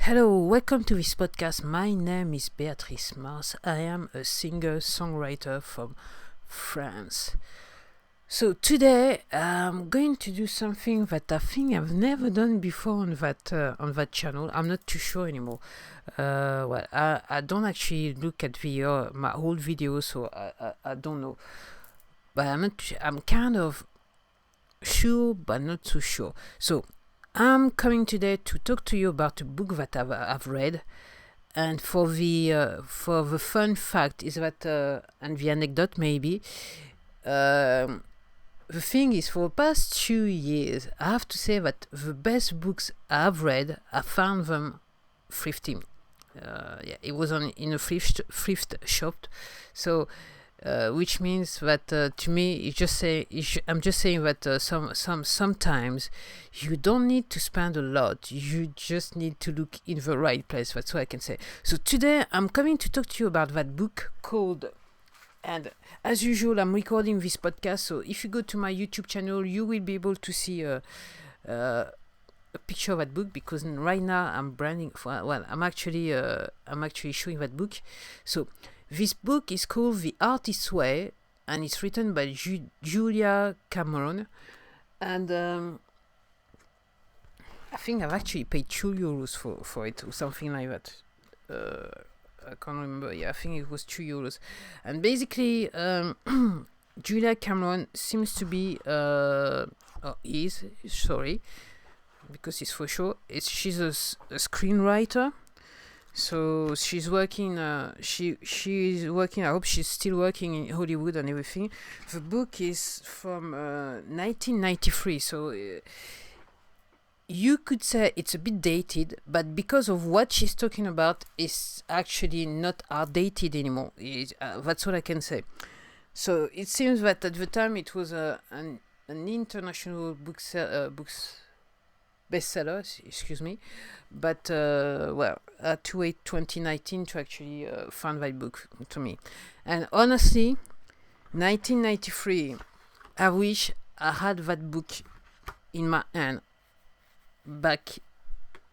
Hello, welcome to this podcast. My name is Beatrice Marse. I am a singer-songwriter from France. So today I'm going to do something that I think I've never done before on that channel. I'm not too sure anymore. I don't actually look at my old videos, so I don't know. But I'm kind of sure, but not too sure. So I'm coming today to talk to you about a book that I've read, and for the fun fact is that and the anecdote maybe, the thing is, for the past 2 years, I have to say that the best books I've read, I found them thrifting. It was in a thrift shop, so. Which means that to me, I'm just saying that sometimes you don't need to spend a lot. You just need to look in the right place. That's what I can say. So today I'm coming to talk to you about that book called. And as usual, I'm recording this podcast. So if you go to my YouTube channel, you will be able to see a picture of that book, because right now I'm branding. I'm actually showing that book. So. This book is called The Artist's Way, and it's written by Julia Cameron. And I think I've actually paid €2 for it, or something like that. I can't remember. Yeah, I think it was €2. And basically, Julia Cameron seems to be, because it's for sure. She's a screenwriter. So she's working. She's working. I hope she's still working in Hollywood and everything. The book is from 1993. So you could say it's a bit dated, but because of what she's talking about, it's actually not outdated anymore. That's what I can say. So it seems that at the time it was an international bestseller, excuse me, but to wait 2019 to actually find that book to me. And honestly, 1993, I wish I had that book in my hand back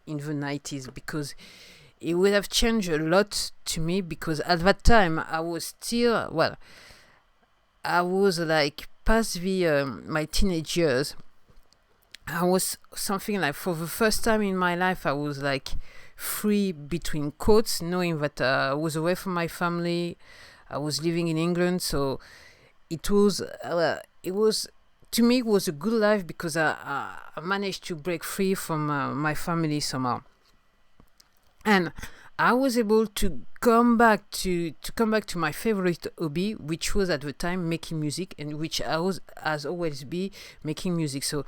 in the 90s, because it would have changed a lot to me, because at that time I was like past my teenage years. I was something like, for the first time in my life, I was like free between quotes, knowing that I was away from my family. I was living in England, so it was to me, it was a good life, because I managed to break free from my family somehow, and I was able to come back to my favorite hobby, which was at the time making music, and which has always been making music. So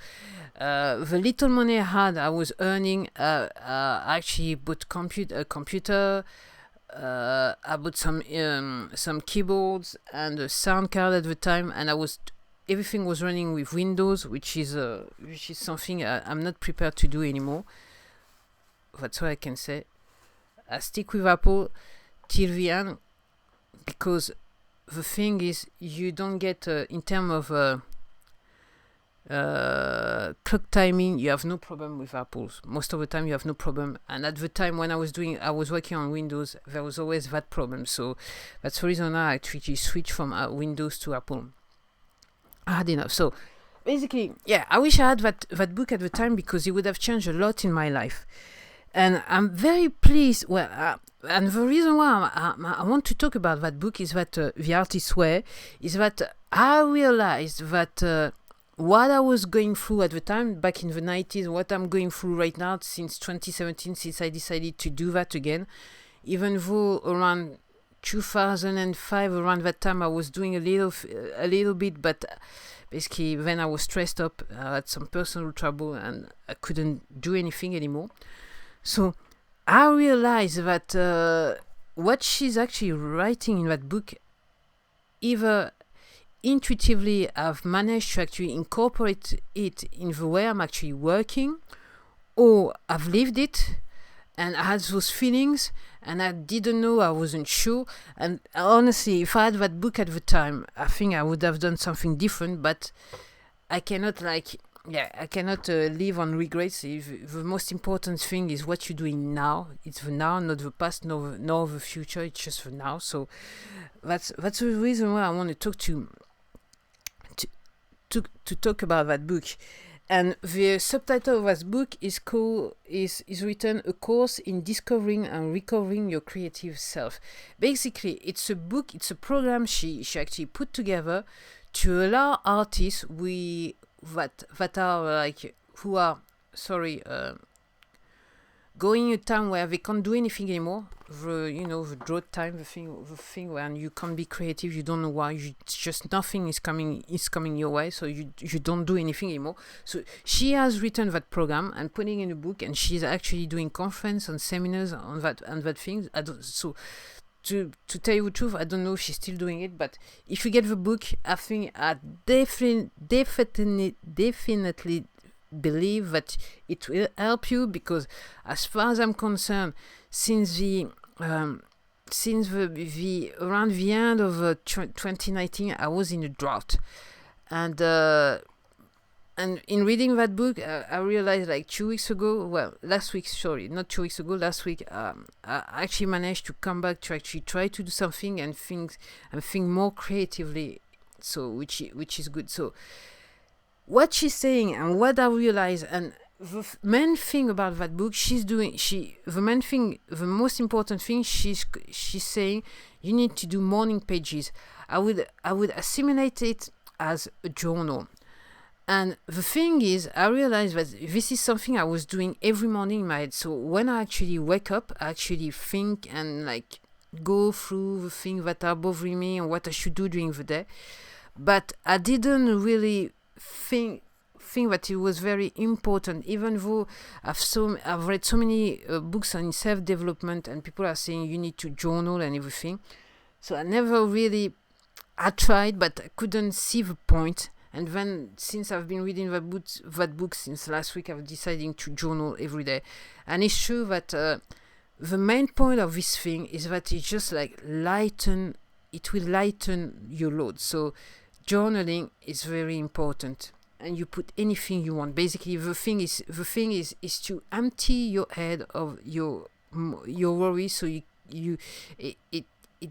the little money I had, I was earning. I actually bought a computer. I bought some keyboards and a sound card at the time, and everything was running with Windows, which is something I'm not prepared to do anymore. That's what I can say. I stick with Apple till the end, because the thing is, you don't get in terms of clock timing, you have no problem with Apple. Most of the time you have no problem, and at the time when I was working on Windows, there was always that problem. So that's the reason I actually switched from Windows to Apple. I had enough. So basically, yeah, I wish I had that book at the time, because it would have changed a lot in my life. And I'm very pleased. And the reason why I want to talk about that book is that The Artist's Way is that I realized that what I was going through at the time back in the 90s, what I'm going through right now since 2017, since I decided to do that again, even though around 2005, around that time, I was doing a little bit, but basically then I was stressed up. I had some personal trouble and I couldn't do anything anymore. So I realized that what she's actually writing in that book, either intuitively I've managed to actually incorporate it in the way I'm actually working, or I've lived it and I had those feelings and I didn't know, I wasn't sure. And honestly, if I had that book at the time, I think I would have done something different, but I cannot I cannot live on regrets. If the most important thing is what you're doing now. It's the now, not the past, nor the future. It's just the now. So that's the reason why I want to talk to talk about that book. And the subtitle of that book is written A Course in Discovering and Recovering Your Creative Self. Basically, it's a book, it's a program she actually put together to allow artists that are like who are going a time where they can't do anything anymore. The drought time, the thing when you can't be creative, you don't know why. It's just nothing is coming your way, so you don't do anything anymore. So she has written that program and putting in a book, and she's actually doing conference and seminars on that thing. To tell you the truth, I don't know if she's still doing it, but if you get the book, I think I definitely believe that it will help you, because as far as I'm concerned, since the around the end of 2019, I was in a drought, and in reading that book, I realized like 2 weeks ago, last week, I actually managed to come back to actually try to do something and think more creatively, so which is good. So what she's saying and what I realize, and the main thing about that book, the most important thing she's saying, you need to do morning pages. I would assimilate it as a journal. And the thing is, I realized that this is something I was doing every morning in my head. So when I actually wake up, I actually think and like go through the things that are bothering me and what I should do during the day. But I didn't really think that it was very important, even though I've read so many books on self-development, and people are saying you need to journal and everything. So I tried, but I couldn't see the point. And then, since I've been reading that book since last week, I've decided to journal every day. And it's true that the main point of this thing is that it just like it will lighten your load. So journaling is very important, and you put anything you want. Basically, the thing is to empty your head of your worries, so it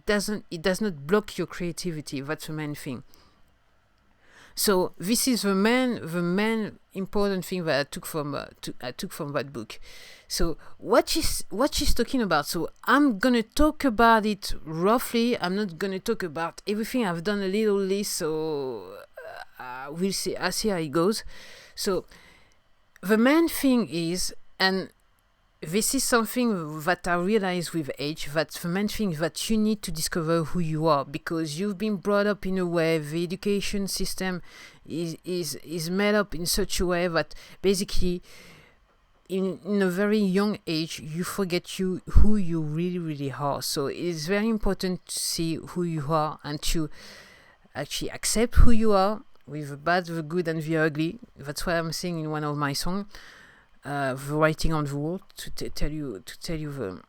does not block your creativity. That's the main thing. So this is the main important thing that I took from that book. So what she's talking about. So I'm gonna talk about it roughly. I'm not gonna talk about everything. I've done a little list, so we'll see. I'll see how it goes. So the main thing is, and this is something that I realize with age, that the main thing is that you need to discover who you are, because you've been brought up in a way, the education system is made up in such a way that basically in a very young age you forget who you really, really are. So it is very important to see who you are and to actually accept who you are, with the bad, the good and the ugly. That's why I'm saying in one of my songs, the writing on the wall, to tell you the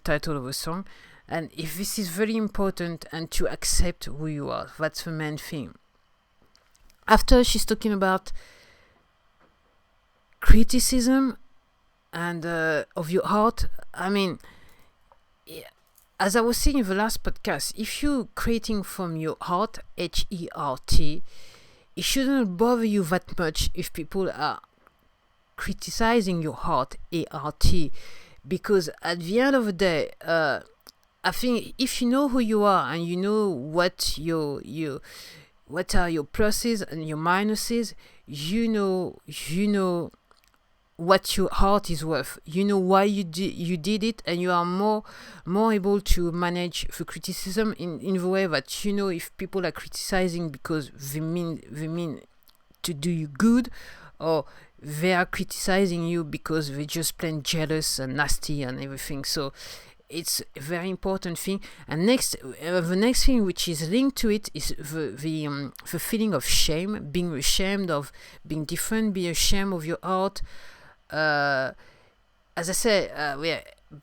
title of the song. And if this is very important, and to accept who you are, that's the main thing. After, she's talking about criticism and of your heart. I mean, as I was saying in the last podcast, if you're creating from your heart, HERT, it shouldn't bother you that much if people are criticizing your heart, ART, because at the end of the day, I think if you know who you are and you know what are your pluses and your minuses, you know what your heart is worth. You know why you did it, and you are more able to manage the criticism in the way that you know if people are criticizing because they mean to do you good, or they are criticizing you because they're just plain jealous and nasty and everything. So it's a very important thing. And the next thing which is linked to it is the feeling of shame, being ashamed of being different, being ashamed of your art. As I said,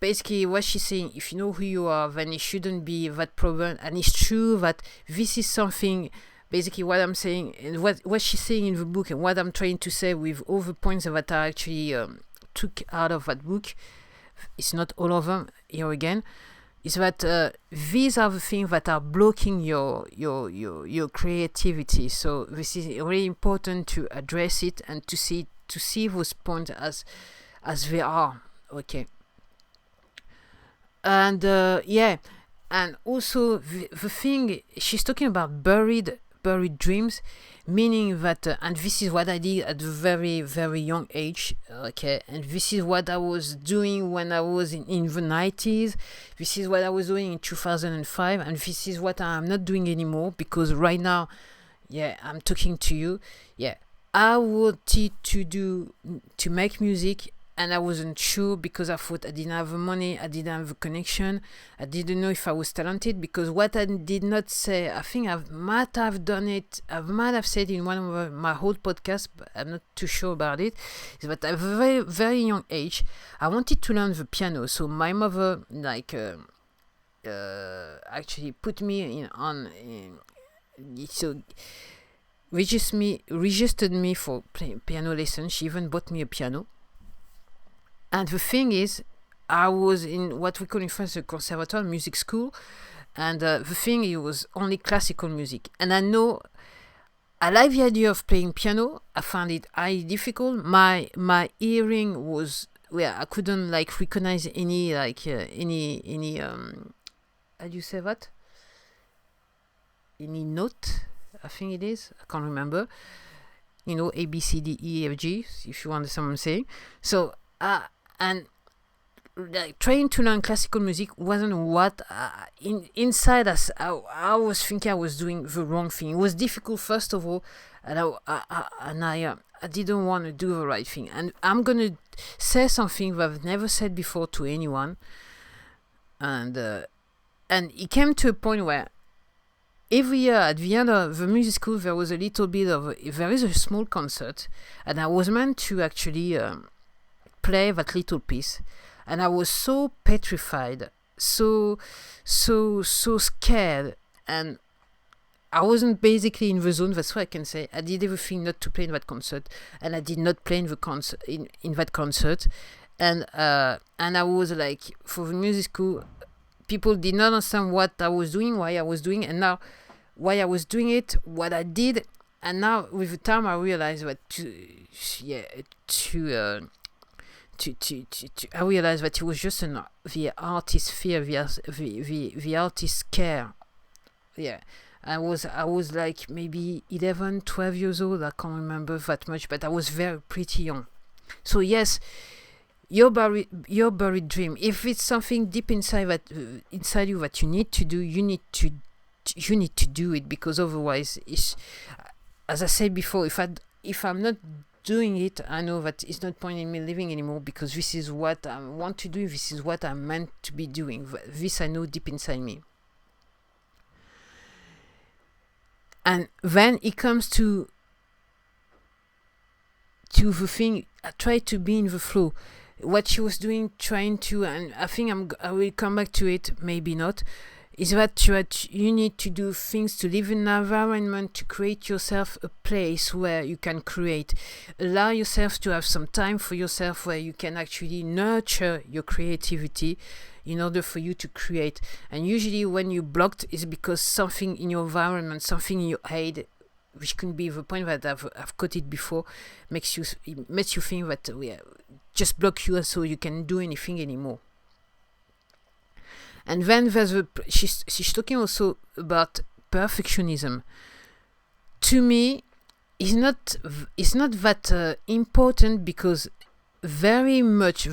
basically what she's saying, if you know who you are, then it shouldn't be that problem. And it's true that this is something basically what I'm saying and what she's saying in the book, and what I'm trying to say with all the points that I actually took out of that book, it's not all of them here again, is that these are the things that are blocking your creativity. So this is really important to address it and to see those points as they are. Okay. And and also the thing she's talking about, buried dreams, meaning that and this is what I did at a very, very young age. Okay, and this is what I was doing when I was in the 90s. This is what I was doing in 2005, and this is what I'm not doing anymore, because right now, I'm talking to you. I wanted to make music, and I wasn't sure because I thought I didn't have the money, I didn't have the connection, I didn't know if I was talented, because what I did not say, I think I might have done it, I might have said in one of my old podcasts, but I'm not too sure about it, is that at a very, very young age, I wanted to learn the piano. So my mother, actually put me registered me for piano lessons. She even bought me a piano. And the thing is, I was in what we call in France a conservatoire, music school, and the thing, it was only classical music. And I know I like the idea of playing piano. I found it highly difficult. My hearing was I couldn't recognize any how do you say that? Any note, I think it is. I can't remember. A, B, C, D, E, F, G, if you understand what I'm saying. So, and trying to learn classical music wasn't what inside us. I was thinking I was doing the wrong thing. It was difficult, first of all, and I didn't want to do the right thing. And I'm gonna say something that I've never said before to anyone. And it came to a point where every year at the end of the music school there was a little bit of there is a small concert, and I was meant to actually play that little piece, and I was so petrified, so scared, and I wasn't basically in the zone. That's what I can say. I did everything not to play in that concert, and I did not play in the concert in that concert, and I was for the music school, people did not understand what I was doing, why I was doing, and now why I was doing it, what I did, and now with the time I realized that I realized that it was just the artist's fear, the artist's care. I was maybe 11, 12 years old. I can't remember that much, but I was pretty young. So yes, your buried dream, if it's something deep inside you that you need to do, you need to do it, because otherwise, as I said before, if I'm not doing it, I know that it's not point in me living anymore, because this is what I want to do, this is what I'm meant to be doing. This I know deep inside me. And then it comes to the thing, I try to be in the flow. What she was doing, trying to, and I think I will come back to it, maybe not, is that you need to do things to live in an environment, to create yourself a place where you can create. Allow yourself to have some time for yourself where you can actually nurture your creativity in order for you to create. And usually when you're blocked, it's because something in your environment, something in your head, which can be the point that I've quoted before, makes you think that just block you so you can do anything anymore. And then there's she's talking also about perfectionism. To me, it's not that important, because very much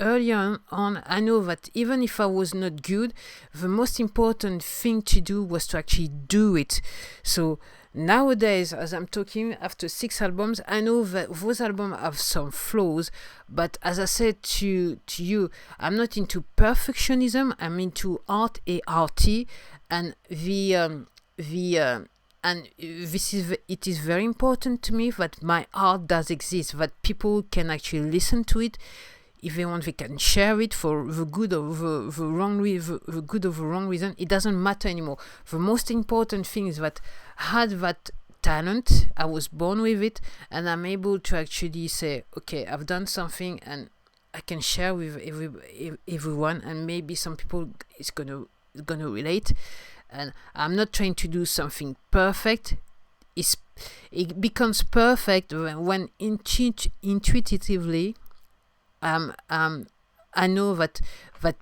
early on, I know that even if I was not good, the most important thing to do was to actually do it. So nowadays, as I'm talking, after 6 albums, I know that those albums have some flaws, but as I said to you, I'm not into perfectionism. I'm into art, A-R-T, and and it is very important to me that my art does exist, that people can actually listen to it. if they want, they can share it for the good or the wrong the good or the wrong reason. It doesn't matter anymore. The most important thing is that I had that talent, I was born with it, and I'm able to actually say, okay, I've done something and I can share with everyone, and maybe some people is gonna relate. And I'm not trying to do something perfect. It becomes perfect when intuitively I know that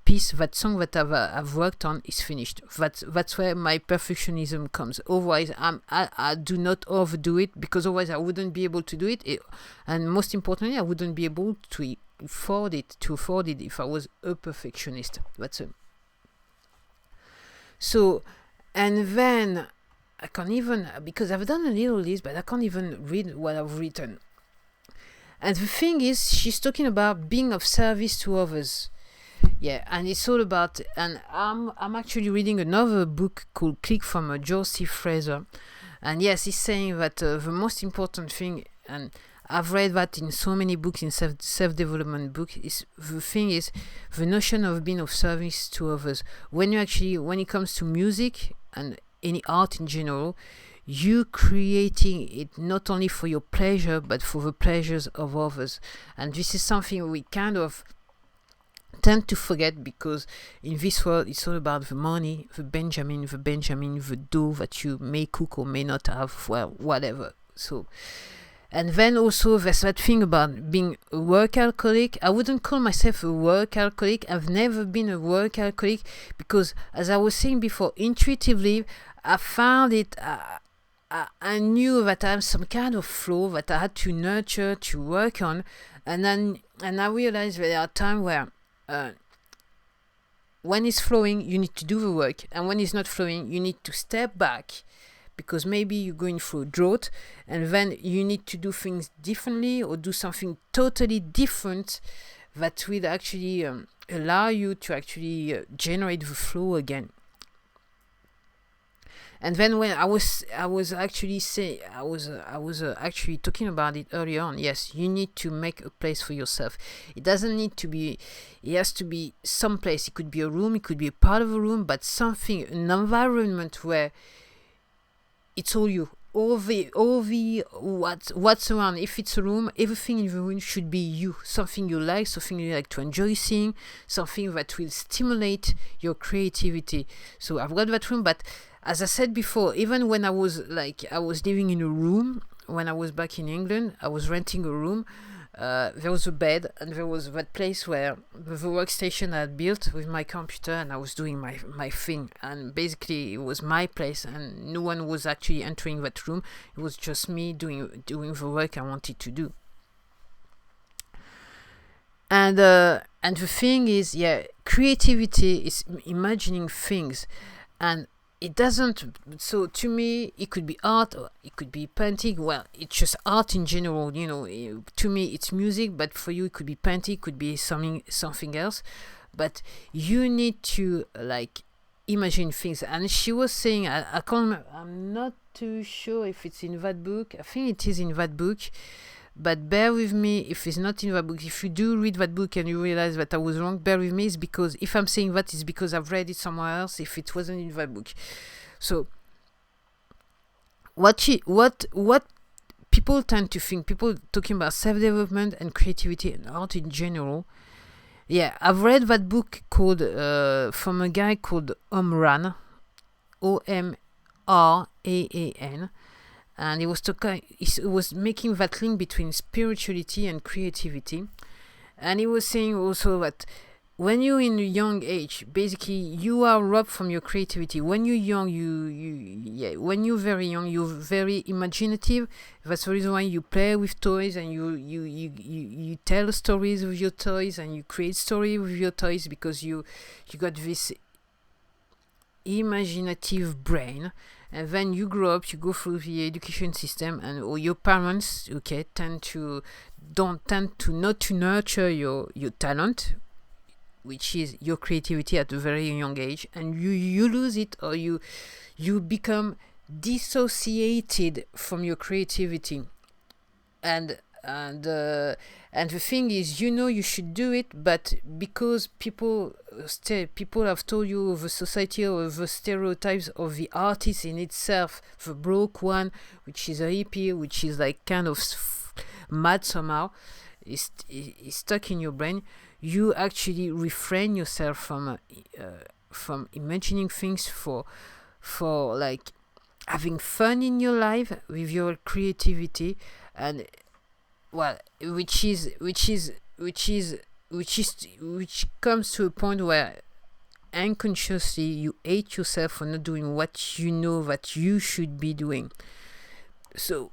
piece, that song that I've worked on is finished. That's where my perfectionism comes. Otherwise, I do not overdo it, because otherwise I wouldn't be able to do it. And most importantly, I wouldn't be able to afford it if I was a perfectionist. That's it. So, and then I can't even, because I've done a little list, but I can't even read what I've written. And the thing is, she's talking about being of service to others. Yeah, and it's all about, and I'm actually reading another book called Click from Josie Fraser. And yes, he's saying that the most important thing, and I've read that in so many books, in self-development books, is the thing is the notion of being of service to others. When it comes to music and any art in general, you creating it not only for your pleasure, but for the pleasures of others. And this is something we kind of tend to forget, because in this world it's all about the money, the Benjamin, the dough that you may cook or may not have, well, whatever. So, and then also there's that thing about being a work alcoholic. I wouldn't call myself a work alcoholic. I've never been a work alcoholic, because as I was saying before, intuitively I found it, I knew that I have some kind of flow that I had to nurture, to work on, and I realized that there are times where when it's flowing, you need to do the work, and when it's not flowing, you need to step back, because maybe you're going through a drought, and then you need to do things differently or do something totally different that will actually allow you to actually generate the flow again. And then when I was actually talking about it earlier on. Yes, you need to make a place for yourself. It doesn't need to be. It has to be some place. It could be a room. It could be a part of a room, but something, an environment where it's all you. All the what's around. If it's a room, everything in the room should be you. Something you like to enjoy seeing. Something that will stimulate your creativity. So I've got that room, but as I said before, even when I was living in a room, when I was back in England, I was renting a room. There was a bed, and there was that place where the workstation I had built with my computer, and I was doing my thing. And basically, it was my place, and no one was actually entering that room. It was just me doing the work I wanted to do. And the thing is, creativity is imagining things, and it doesn't. So to me, it could be art, or it could be painting. Well, it's just art in general. To me, it's music, but for you, it could be painting, it could be something else. But you need to imagine things. And she was saying, I can't remember, I'm not too sure if it's in that book. I think it is in that book. But bear with me if it's not in that book. If you do read that book and you realize that I was wrong, bear with me. It's because if I'm saying that, it's because I've read it somewhere else, if it wasn't in that book. So what people tend to think, people talking about self-development and creativity and art in general. Yeah, I've read that book called from a guy called Omran, Omraan. And he was making that link between spirituality and creativity. And he was saying also that when you're in a young age, basically you are robbed from your creativity. When you're young, when you're very young, you're very imaginative. That's the reason why you play with toys, and you tell stories with your toys, and you create stories with your toys, because you got this imaginative brain. And then you grow up, you go through the education system, and your parents, tend to not to nurture your talent, which is your creativity at a very young age, and you lose it, or you become dissociated from your creativity. And and the thing is, you should do it, but because people have told you the society or the stereotypes of the artist in itself, the broke one, which is a hippie, which is like kind of mad somehow, is stuck in your brain. You actually refrain yourself from imagining things for like having fun in your life with your creativity, and well, which comes to a point where unconsciously you hate yourself for not doing what you know that you should be doing. So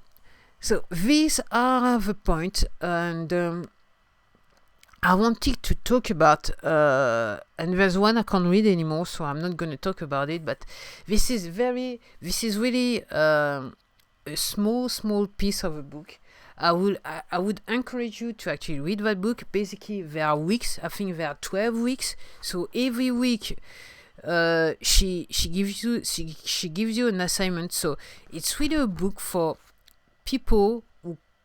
these are the point, and I wanted to talk about, and there's one I can't read anymore, so I'm not going to talk about it, but this is really a small piece of a book. I would encourage you to actually read that book. Basically, there are weeks. I think there are 12 weeks. So every week, she gives you an assignment. So it's really a book for people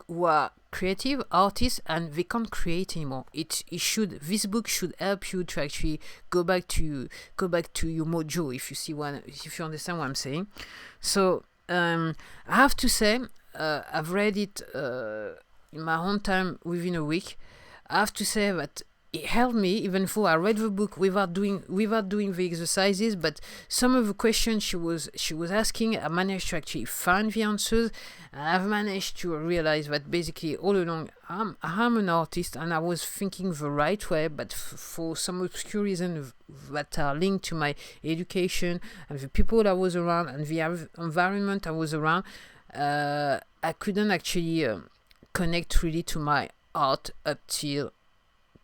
who are creative artists and they can't create anymore. This book should help you to actually go back to your mojo, if you understand what I'm saying. So I have to say, I've read it in my own time within a week. I have to say that it helped me, even though I read the book without doing the exercises. But some of the questions she was asking, I managed to actually find the answers, and I've managed to realize that basically all along I'm an artist, and I was thinking the right way, but for some obscure reason that are linked to my education and the people I was around and the environment I was around, I couldn't actually connect really to my art up till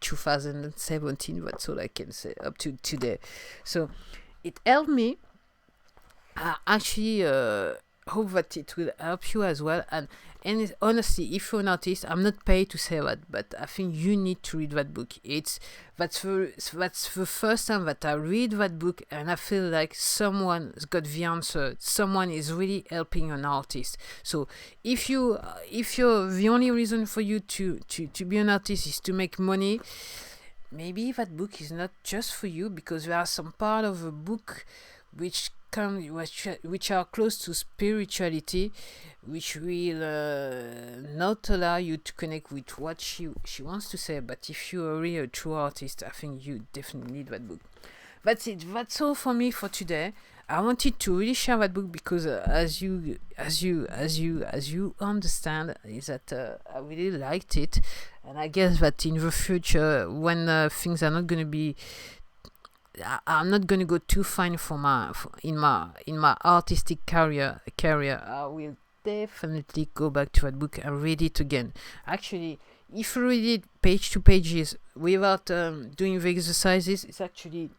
2017. That's all I can say up to today. So it helped me. I actually hope that it will help you as well. And honestly, if you're an artist, I'm not paid to say that, but I think you need to read that book. That's the first time that I read that book, and I feel like someone's got the answer. Someone is really helping an artist. So if you're the only reason for you to be an artist is to make money, maybe that book is not just for you, because there are some part of the book which are close to spirituality, which will not allow you to connect with what she wants to say. But if you're really a true artist, I think you definitely need that book. That's it. That's all for me for today. I wanted to really share that book because, as you understand, is that I really liked it, and I guess that in the future, when things are not going to be, I'm not going to go too fine in my artistic career. I will definitely go back to that book and read it again. Actually, if you read it page to pages without doing the exercises, it's actually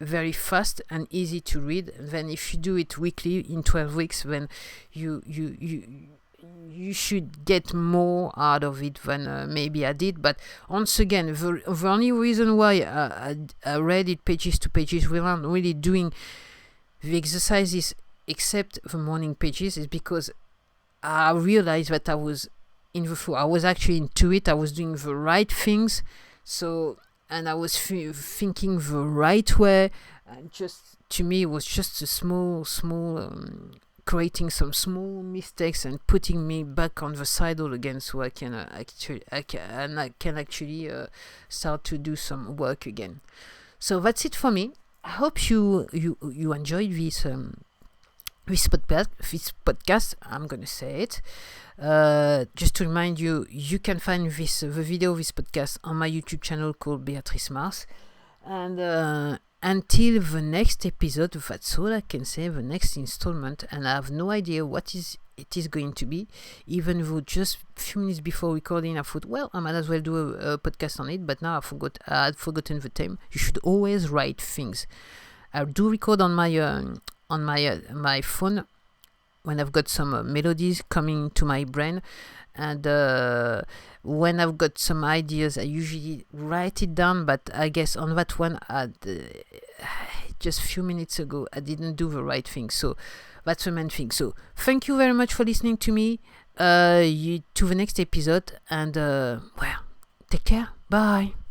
very fast and easy to read. Then if you do it weekly in 12 weeks, then you should get more out of it than maybe I did. But once again, the only reason why I read it pages to pages without really doing the exercises except the morning pages is because I realized that I was in the flow. I was actually into it. I was doing the right things. And I was thinking the right way. And just to me, it was just a small creating some small mistakes and putting me back on the saddle again, so I can actually start to do some work again. So that's it for me. I hope you enjoyed this podcast. I'm gonna say it. Just to remind you, you can find the video of this podcast on my YouTube channel called Beatrice Marse. And until the next episode, that's all I can say, the next installment, and I have no idea what it is going to be, even though just a few minutes before recording I thought, well, I might as well do a podcast on it, but now I had forgotten the time. You should always write things. I do record on my phone when I've got some melodies coming to my brain, and when I've got some ideas, I usually write it down. But I guess on that one, just a few minutes ago, I didn't do the right thing. So that's the main thing. So thank you very much for listening to me. to the next episode, and well, take care. Bye.